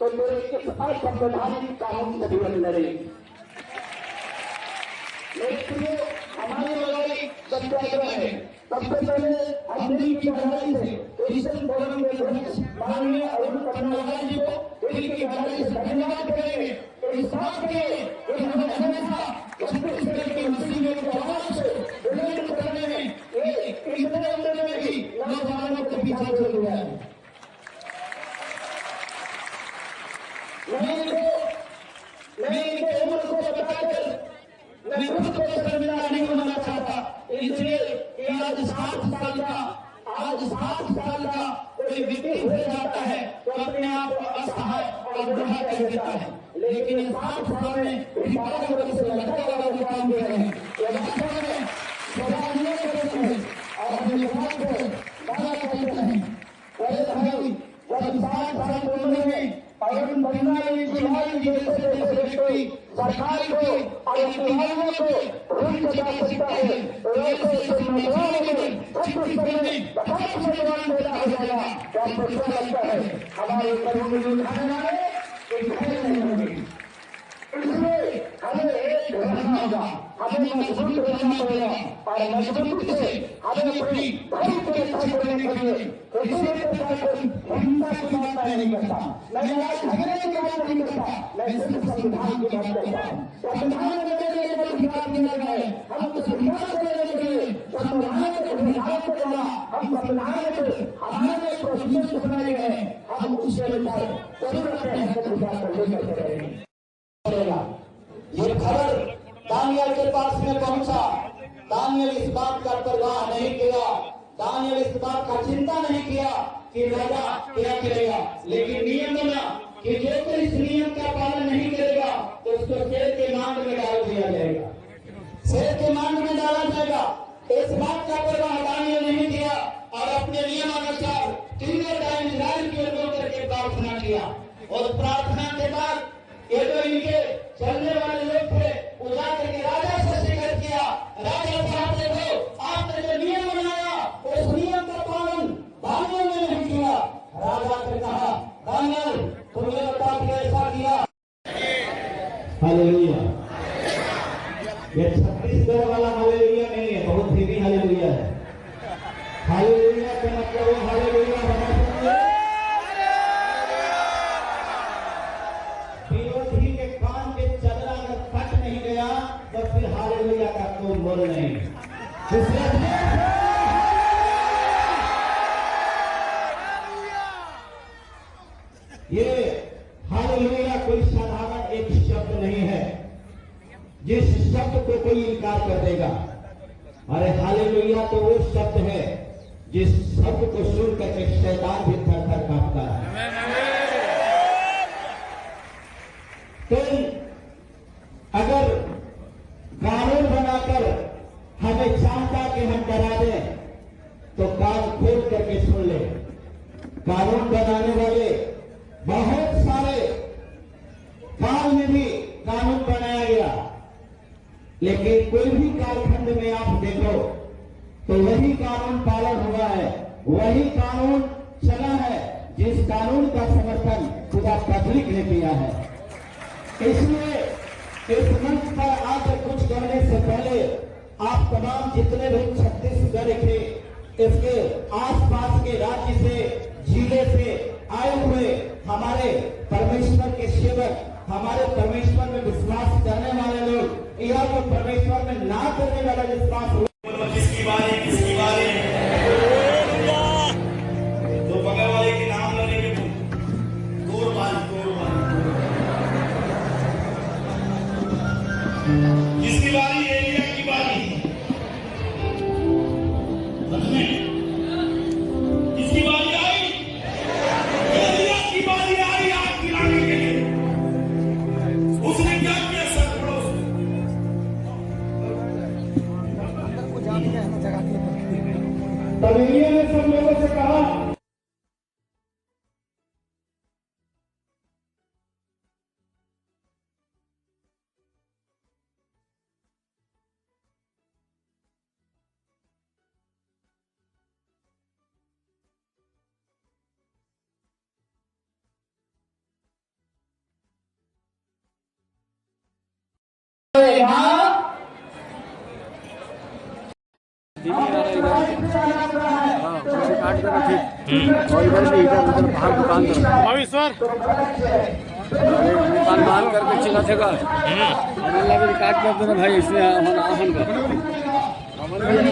तो मेरे इस असंवैधानिक कानून से भी लड़े। इसलिए हमारी लड़ाई सत्याग्रह है। सबसे पहले हम दिल्ली की गहराई से ईस्टर्न फोरम के अध्यक्ष माननीय अरुण पटनायक जी को दिल्ली की गहराई से धन्यवाद करेंगे। इस बात के लिए उन्होंने हमेशा छत्तीसगढ़ की मुस्लिमों की आवाज से बुलंद करने में इतने उम्र में भी नौजवानों को पीछा छोड़ दिया है। मैं इनके उम्र को बताकर मैं खुद को शर्मिंदा नहीं होना चाहता, इसलिए आज 7 साल का कोई व्यक्ति हो जाता है तो अपने आप को असहाय और बुढ़ा कर देता है, लेकिन 7 साल में 12 वर्ष से लड़का वाला काम कर रहे हैं। वास्तव में सवालियों करते हैं और हम युवाओं को बड़ा कहते हैं। पहले भाई जब 7 साल की उम्र में अरुण पटनायक जैसे व्यक्ति सरकार को और अधिकारियों को भूल जा सकता है, वैसे नौजवानों में छत्तीसगढ़ में बहुत नौजवान पैदा हो जाएगा। आपको क्या लगता है हमारे कर्मी नहीं होगी? इसलिए हमें एक रहना होगा, हमें मजबूत रहना पड़ेगा और मजबूती से हमें अपनी धर्म को रक्षा करने के लिए किसी के साथ हिंसा की बात नहीं करता, मैं झगड़े की बात नहीं करता, मैं सिर्फ संविधान की बात करता हूँ। संविधान में मेरे लिए अधिकार दिया गया है, हम उस अधिकार को लेने के लिए संविधान के अधिकार के द्वारा हम संविधान के हमारे प्रोसीजर बनाए गए हैं, हम उसके अनुसार जरूर अपने हक अधिकार को लेकर रहेंगे। ये खबर दानियल के पास में पहुंचा। दानियल इस बात का परवाह नहीं किया, दानियल इस बात का चिंता नहीं किया कि राजा क्या करेगा, लेकिन नियम बना कि जो कोई इस नियम का पालन नहीं करेगा तो उसको शेर के मांग में डाल दिया जाएगा, शेर के मांग में डाला जाएगा। इस बात का परवाह दानियल नहीं किया और अपने नियमानुसार 3 टाइम लाल की ओर करके प्रार्थना किया और प्रार्थना के बाद ये जो इनके चलने वाले लोग थे उठा करके राजा से शिकायत किया। राजा साहब देखो, आपने जो नियम बनाया उस नियम का पालन दानियल ने नहीं किया। राजा ने कहा, दानियल तुमने बता के ऐसा किया। हालेलुया। ये छत्तीसगढ़ वाला हालेलुया नहीं है, बहुत हेवी हालेलुया है। हालेलुया का मतलब हालेलुया तो फिर हालेलुया का कोई मोल नहीं। ये हालेलुया कोई साधारण एक शब्द नहीं है जिस शब्द को कोई इनकार कर देगा। अरे हालेलुया तो वो शब्द है जिस शब्द को सुन करके शैतान भी थर थर कांपता है। तो अगर कानून बनाकर हमें चाहता कि हम डरा दें तो कान खोल करके सुन ले। कानून बनाने वाले बहुत सारे काल में भी कानून बनाया गया, लेकिन कोई भी कालखंड में आप देखो तो वही कानून पालन हुआ है, वही कानून चला है जिस कानून का समर्थन पूरा पब्लिक ने किया है। इसलिए इस मंच पर आकर कुछ करने से पहले आप तमाम जितने लोग छत्तीसगढ़ के इसके आसपास के राज्य से जिले से आए हुए हमारे परमेश्वर के सेवक, हमारे परमेश्वर में विश्वास करने वाले लोग या तो परमेश्वर में ना करने वाला विश्वास किसकी बारी तो बगल वाले के नाम लेने के किसकी बारी? एरिया की बारी। किसकी बारी आई? एरिया की बारी आई आग गिराने के लिए। उसने क्या किया? सर दुकान मान करके चिल्ला थे का लगे काट कर देना भाई इसमें हम आहन का मंत्री